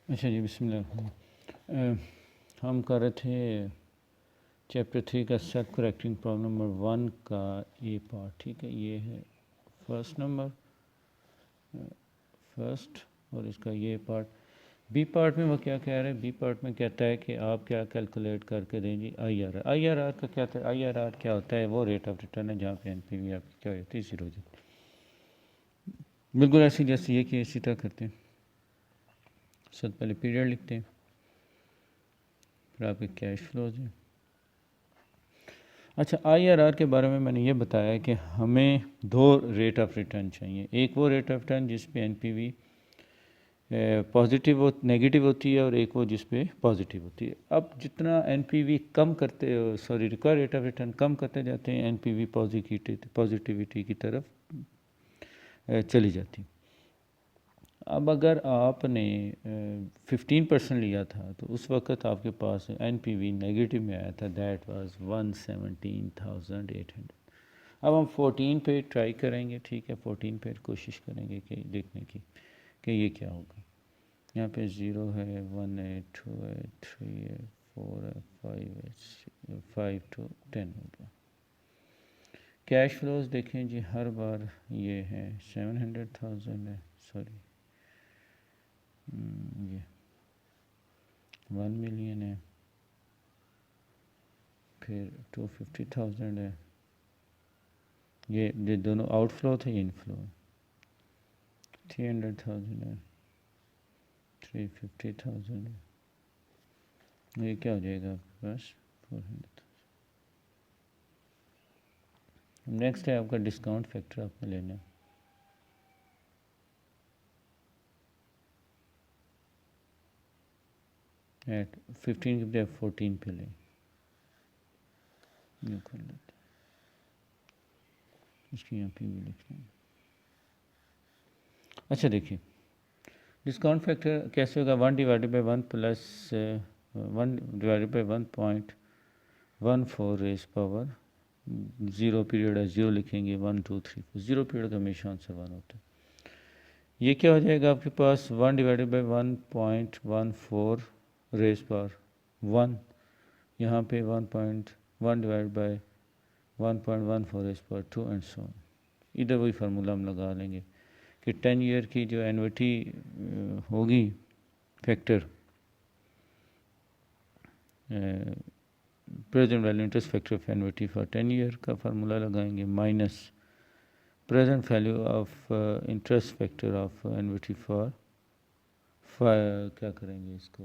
अच्छा जी, बिस्मिल्लाह। हम कर रहे थे चैप्टर 3 का सेल्फ करेक्टिंग प्रॉब्लम नंबर 1 का ए पार्ट। ठीक है, ये है फर्स्ट और इसका ये पार्ट। बी पार्ट में वो क्या कह रहे हैं? बी पार्ट में कहता है कि आप क्या कैलकुलेट करके दें जी IRR का क्या था? IRR क्या होता है? वो रेट ऑफ रिटर्न है जहाँ पे NPV आपकी क्या होती है, 0 हो जाती है। बिल्कुल ऐसी जैसे ये कि इसी तरह करते हैं। सबसे पहले पीरियड लिखते हैं, फिर आपके कैश फ्लोज हैं। अच्छा, IRR के बारे में मैंने ये बताया कि हमें दो रेट ऑफ रिटर्न चाहिए। एक वो रेट ऑफ रिटर्न जिस पे NPV पॉजिटिव नेगेटिव होती है और एक वो जिस पे पॉजिटिव होती है। अब जितना NPV कम करते रिक्वायर्ड रेट ऑफ रिटर्न कम करते जाते हैं, NPV पॉजिटिविटी की तरफ चली जाती। अब अगर आपने 15% लिया था तो उस वक़्त आपके पास NPV नेगेटिव में आया था, दैट वाज 117,800। अब हम 14 पे ट्राई करेंगे। ठीक है, 14 पे कोशिश करेंगे कि देखने की कि ये क्या होगा। यहाँ पे 0 है, 1 है, 2 है, 3 है, 4 है, 5 है, 5 to 10 हो गया। कैश फ्लोज देखें जी, हर बार ये है 700,000 है, सॉरी ये 1 मिलियन है, फिर 250,000 है। ये दोनों आउटफ्लो थे, इनफ्लो 300,000 है, 350,000 है। ये क्या हो जाएगा आपके पास? 400,000। नेक्स्ट है आपका डिस्काउंट फैक्टर, आपको लेना है। एट 15 के बजाय 14 पे लें, ये कर लेते हैं। इसकी यहाँ पे भी लिखना है। अच्छा देखिए, डिस्काउंट फैक्टर कैसे होगा? 1 divided by 1 plus 1 divided by 1.14 raise power 0 period है, 0 लिखेंगे, 1 2 3 0 पीरियड का हमेशा आंसर 1 होता है। ये क्या हो जाएगा आपके पास? 1 डिवाइडेड बाई 1.14 रेज पावर 1, यहाँ पे 1.1 divide by 1.14 raise power 2 and so on. इधर वही फार्मूला हम लगा लेंगे कि 10 ईयर की जो एन्युटी होगी factor, present value interest factor of annuity for 10 year का फार्मूला लगाएंगे, minus present value of interest factor of annuity for क्या करेंगे इसको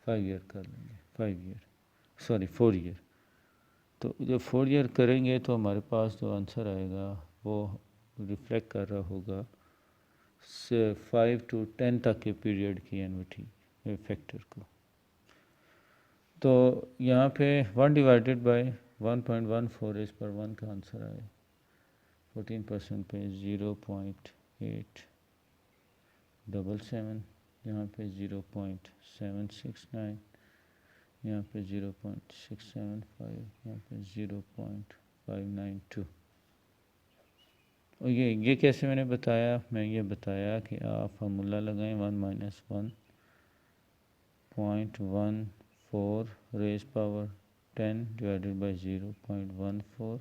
5 ईयर कर लेंगे, 4 ईयर। तो जब 4 ईयर करेंगे तो हमारे पास जो आंसर आएगा वो रिफ्लेक्ट कर रहा होगा 5 to 10 तक के पीरियड की एन्युटी फैक्टर को। तो यहाँ पे 1 डिवाइडेड बाई 1.14 इस पर 1 का आंसर आए 14% पे 0.877, यहाँ पे 0.769, यहाँ पे 0.675, यहाँ पे 0.592। और ये कैसे मैंने बताया? मैं ये बताया कि आप फार्मूला लगाएं 1 minus 1.14 raise power 10 divided by 0.14,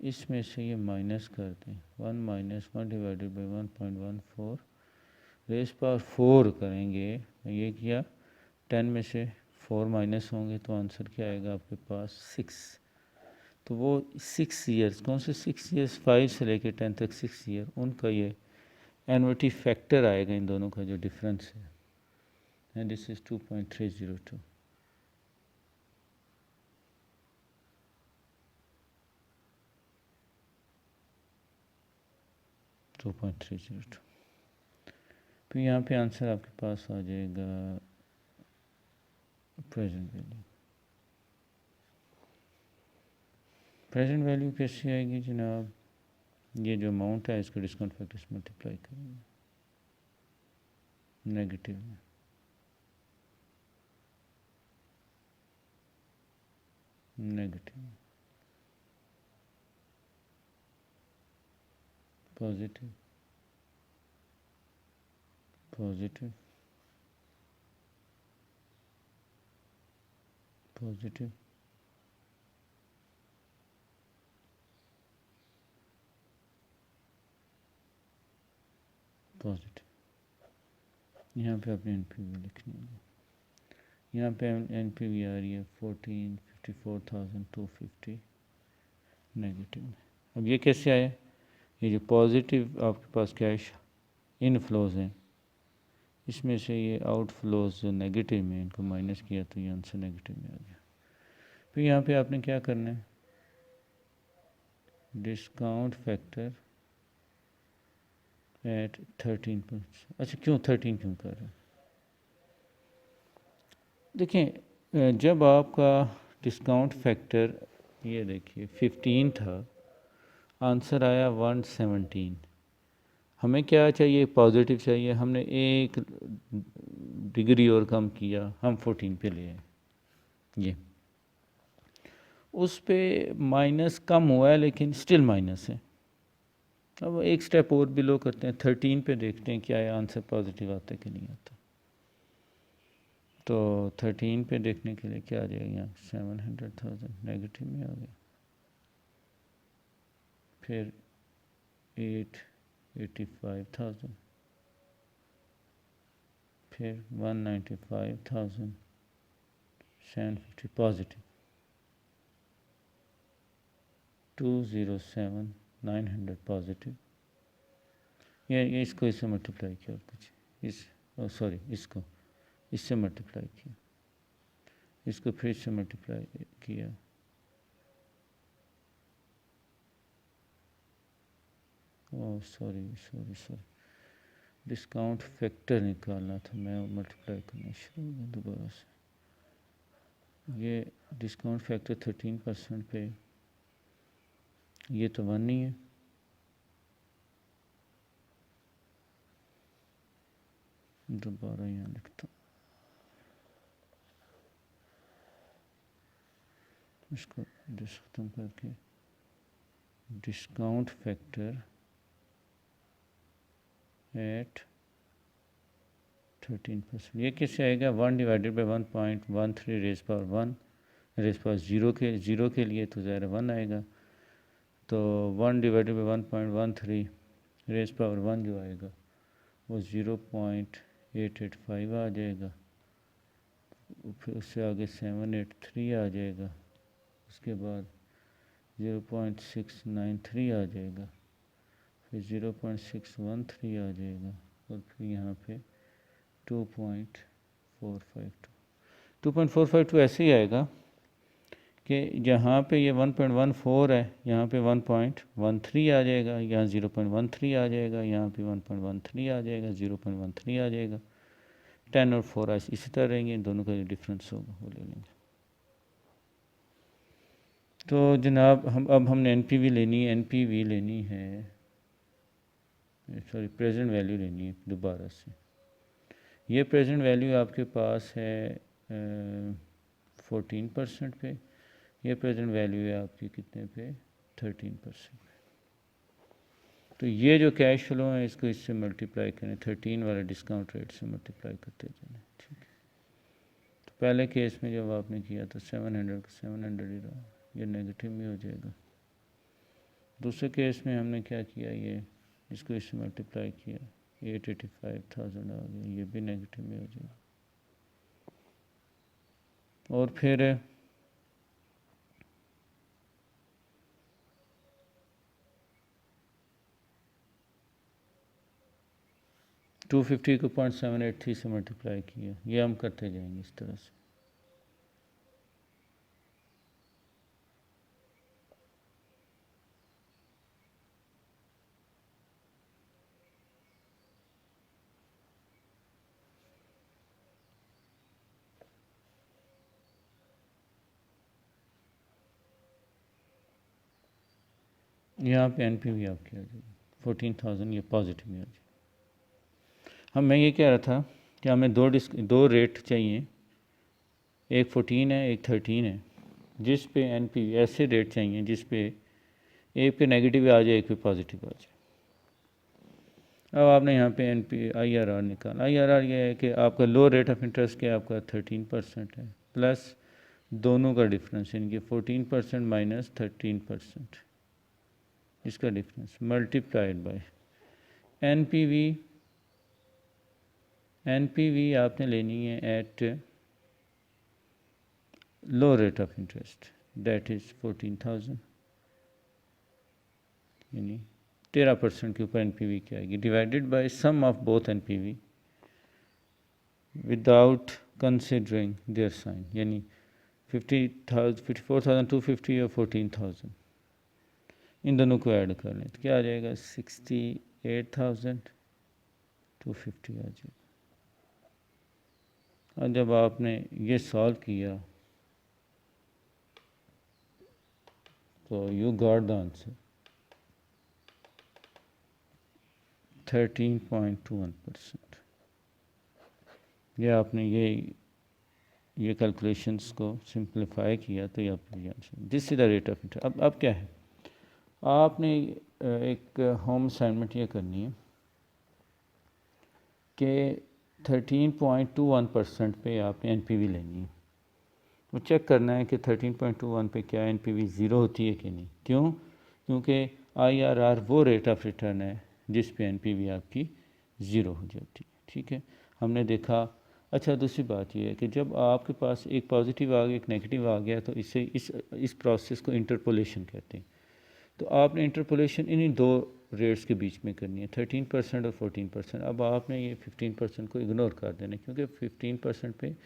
इसमें से ये माइनस कर दें 1 minus 1 divided by 1.14 raise power 4 करेंगे। ये किया, 10 में से 4 माइनस होंगे तो आंसर क्या आएगा आपके पास? 6। तो वो 6 ईयर्स, कौन से 6 ईयर्स? 5 से लेकर 10 तक 6 ईयर, उनका ये एन्युटी फैक्टर आएगा, इन दोनों का जो डिफरेंस है, एंड दिस इज 2.302। फिर यहाँ पे आंसर आपके पास आ जाएगा प्रेजेंट वैल्यू। प्रेजेंट वैल्यू कैसे आएगी जनाब? ये जो अमाउंट है इसको डिस्काउंट फैक्टर से मल्टीप्लाई करेंगे नेगेटिव में, negative positive, positive, positive, positive. यहाँ पे अपने एनपीवी लिखनी है। यहाँ पे एनपीवी आ रही है 1454,250 नेगेटिव में। अब ये कैसे आया? ये जो पॉजिटिव आपके पास कैश इनफ्लोज हैं, इसमें से ये आउटफ्लोज जो नेगेटिव में, इनको माइनस किया तो ये आंसर नेगेटिव में आ गया। फिर यहाँ पे आपने क्या करना है, डिस्काउंट फैक्टर एट 13%। अच्छा, क्यों 13 क्यों कर रहे हैं? देखिए, जब आपका डिस्काउंट फैक्टर ये देखिए 15 था, आंसर आया 117। हमें क्या चाहिए? पॉजिटिव चाहिए। हमने एक डिग्री और कम किया, हम 14 पे ले आए। ये उस पे माइनस कम हुआ है लेकिन स्टिल माइनस है। अब एक स्टेप और बिलो करते हैं, 13 पे देखते हैं क्या है आंसर पॉजिटिव आता है कि नहीं आता। तो 13 पे देखने के लिए क्या आ जाएगा, यहाँ 700,000 नेगेटिव में आ गया, फिर 885,000, फिर 195,750 पॉजिटिव, 207,900 पॉजिटिव। ये इसको इससे मल्टीप्लाई किया और कुछ सॉरी इसको इससे मल्टीप्लाई किया, इसको फिर से मल्टीप्लाई किया, ओह सॉरी, डिस्काउंट फैक्टर निकालना था, मैं मल्टीप्लाई करना शुरू हो गया दोबारा से। ये डिस्काउंट फैक्टर 13% पे, ये तो 1 नहीं है, दोबारा यहाँ लिखता हूँ, इसको ख़त्म करके डिस्काउंट फैक्टर एट 13%। ये कैसे आएगा? 1 divided by 1.13 rays power 1 rays power 0 के लिए तो ज़ाहिर 1 आएगा, तो 1 डिवाइडेड बाई 1.13 रेज़ पावर 1 जो आएगा वो 0.885 आ जाएगा, फिर उससे आगे 783 आ जाएगा, उसके बाद 0.693 आ जाएगा, फिर 0.613 आ जाएगा, और फिर यहाँ पे 2.452 ऐसे ही आएगा कि जहाँ पे ये 1.14 है, यहाँ पे 1.13 आ जाएगा, यहाँ 0.13 आ जाएगा, यहाँ पे 1.13 आ जाएगा, 0.13 आ जाएगा, 10 और 4 इसी तरह रहेंगे, इन दोनों का जो डिफरेंस होगा वो ले लेंगे। तो जनाब अब हमने एनपीवी लेनी है, सॉरी प्रेजेंट वैल्यू लेनी है दोबारा से। ये प्रेजेंट वैल्यू आपके पास है 14% पे, ये प्रेजेंट वैल्यू है आपकी कितने पे? 13% पे। तो ये जो कैश फ्लो है इसको इससे मल्टीप्लाई करें, 13 वाले डिस्काउंट रेट से मल्टीप्लाई करते जाए, ठीक है। तो पहले केस में जब आपने किया तो 700 का 700 ही रहा, ये नेगेटिव में हो जाएगा। दूसरे केस में हमने क्या किया, ये इसको इससे मल्टीप्लाई किया, 885,000 आ गया, ये भी नेगेटिव में हो जाएगा। और फिर 250 को 0.783 से मल्टीप्लाई किया, ये हम करते जाएंगे इस तरह से। यहाँ पे एनपीवी आपकी आ जाएगी 14,000, ये पॉजिटिव में आ जाएगी। मैं ये कह रहा था कि हमें दो रेट चाहिए, एक 14 है एक 13 है, जिस पे एनपीवी ऐसे रेट चाहिए जिस पे एक पे नेगेटिव आ जाए एक पे पॉजिटिव आ जाए। अब आपने यहाँ पे IRR निकाला। IRR ये है कि आपका लो रेट ऑफ इंटरेस्ट के आपका 13% है, प्लस दोनों का डिफरेंस, इनके 14% माइनस 13%, इसका difference multiplied by NPV. NPV आपने लेनी है at low rate of interest, that is 14,000, यानी 13% के ऊपर एनपीवी क्या आएगी, divided by sum of both NPV without considering their sign, यानी 54,250 और 14,000, इन दोनों को ऐड कर लें तो क्या आ जाएगा, 68,250 आ जाएगा। और जब आपने ये सॉल्व किया तो यू गॉट द आंसर 13.21%। ये आपने ये कैलकुलेशंस को सिंप्लीफाई किया तो ये आपके answer, this is the rate of interest. अब क्या है, आपने एक होम असाइनमेंट ये करनी है कि 13.21% पे आपने एनपीवी लेनी है। वो चेक करना है कि 13.21 पे क्या एनपीवी ज़ीरो होती है कि नहीं। क्यों? क्योंकि आईआरआर वो रेट ऑफ रिटर्न है जिस पे एनपीवी आपकी ज़ीरो हो जाती है। ठीक है, हमने देखा। अच्छा, दूसरी बात ये है कि जब आपके पास एक पॉजिटिव आ गया एक नेगेटिव आ गया तो इसे इस प्रोसेस को इंटरपोलेशन कहते हैं। तो आपने इंटरपोलेशन इन्हीं दो रेट्स के बीच में करनी है, 13% और 14%। अब आपने ये 15% को इग्नोर कर देना क्योंकि 15% पे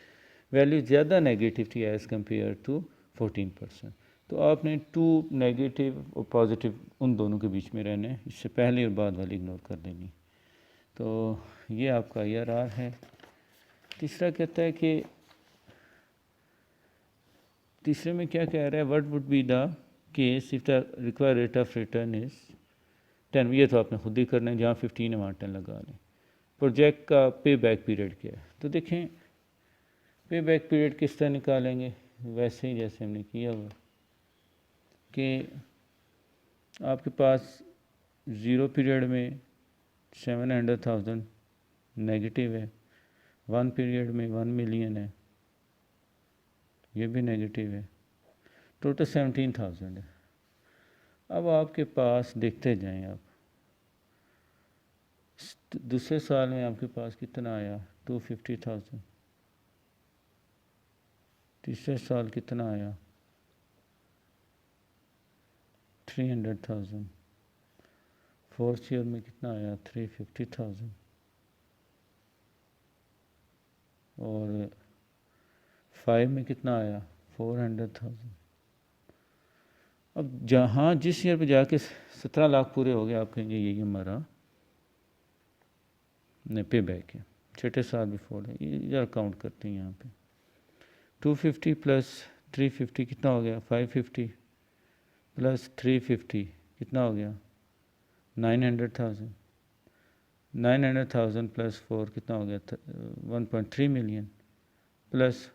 वैल्यू ज़्यादा नेगेटिव थी एज़ कम्पेयर टू 14%। तो आपने टू नेगेटिव और पॉजिटिव उन दोनों के बीच में रहना है, इससे पहले और बाद वाली इग्नोर कर देनी। तो ये आपका IRR है। तीसरा कहता है कि तीसरे में क्या कह रहा है, what would be the case if the required rate of return is 10। ये तो आपने खुद ही करना है, जहाँ 15 है वहाँ 10 लगा लें। प्रोजेक्ट का पे बैक पीरियड क्या है, तो देखें पे बैक पीरियड किस तरह निकालेंगे, वैसे ही जैसे हमने किया हुआ कि आपके पास ज़ीरो पीरियड में 700,000 नेगेटिव है, 1 पीरियड में 1 मिलियन है, ये भी नेगेटिव है, टोटल 17,000 है। अब आपके पास देखते जाएं आप, दूसरे साल में आपके पास कितना आया, 250,000। तीसरे साल कितना आया, 300,000। फोर्थ ईयर में कितना आया, 350,000। और 5 में कितना आया, 400,000। अब जहाँ जिस ईयर पे जाके 17 लाख पूरे हो गए, आप कहेंगे यही हमारा पे बैक है। छठे साल बिफोर है, ये ज़रा काउंट करते हैं यहाँ पे। 250 प्लस 350 कितना हो गया, 550 प्लस 350 कितना हो गया, 900,000। 900,000 प्लस 4 कितना हो गया, 1.3 मिलियन प्लस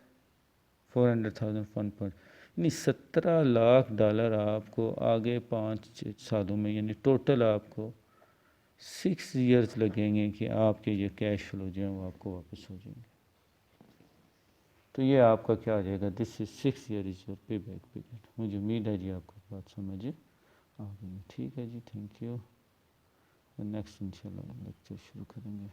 400,000 यानी 17 लाख डॉलर आपको आगे 5 सालों में, यानी टोटल आपको 6 ईयर्स लगेंगे कि आपके ये कैश फ्लो जो है वो आपको वापस हो जाएंगे। तो ये आपका क्या आ जाएगा, this is 6 year is your पे बैक पीरियड। मुझे उम्मीद है जी आपको बात समझ आ गई। ठीक है जी, थैंक यू। नेक्स्ट इंशाल्लाह लेक्चर शुरू करेंगे।